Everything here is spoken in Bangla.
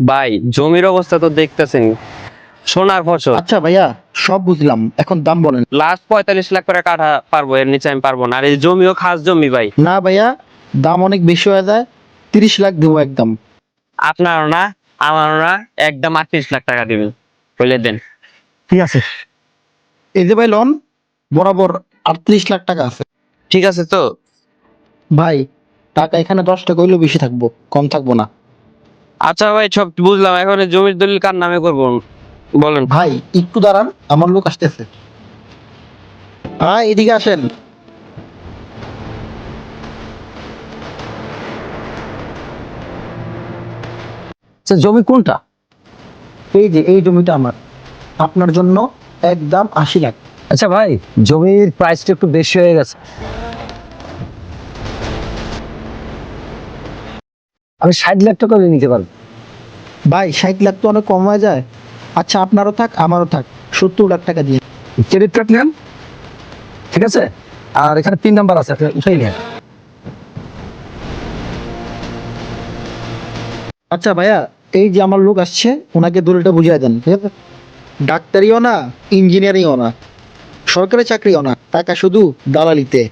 ভাই জমির অবস্থা তো দেখতেছেন, সোনার ফসল। আচ্ছা ভাইয়া, সব বুঝলাম, এখন দাম বলেন। লাস্ট 45 লাখ করে কাঠা পারবো, এর নিচে আমি পারবো না। আর এই জমিও খাস জমি ভাই। না ভাইয়া, দাম অনেক বেশি হয়ে যায়, 30 লাখ দেবো একদম। আপনারও না আমারও না, একদম 38 লাখ টাকা দিবেন, বলে দেন। ঠিক আছে, এই যে ভাই লোন, বরাবর 38 লাখ টাকা আছে। ঠিক আছে তো? ভাই, টাকা এখানে 10 টাকা হইলেও বেশি থাকবো, কম থাকবো না। আচ্ছা ভাই, সব বুঝলাম, এখন এই জমির দলিল কার নামে করবো বলেন? ভাই একটু দাঁড়ান, আমার লোক আসতেছে। হ্যাঁ, এদিকে আসেন। আচ্ছা, জমি কোনটা? এই যে এই জমিটা আমার, আপনার জন্য একদম 80 লাখ। আচ্ছা ভাই, জমির প্রাইসটা একটু বেশি হয়ে গেছে, আমি 60 লাখ টাকা দিয়ে নিতে পারবো। ভাই 60 লাখ তো অনেক কম হয়ে যায়। আচ্ছা, আপনারও থাক আমারও থাক, 70 লাখ টাকা দিয়ে। ক্রেডিট কার্ড নেন, ঠিক আছে? আর এখানে 3 নাম্বার আছে, আপনি উঠাই নেন। আচ্ছা ভাইয়া, এই যে আমার লোক আসছে, ওনাকে দলিলটা বুঝিয়ে দেন, ঠিক আছে? ডাক্তারিও না, ইঞ্জিনিয়ারিংও না, সরকারি চাকরিও না, টাকা শুধু দালালিতে।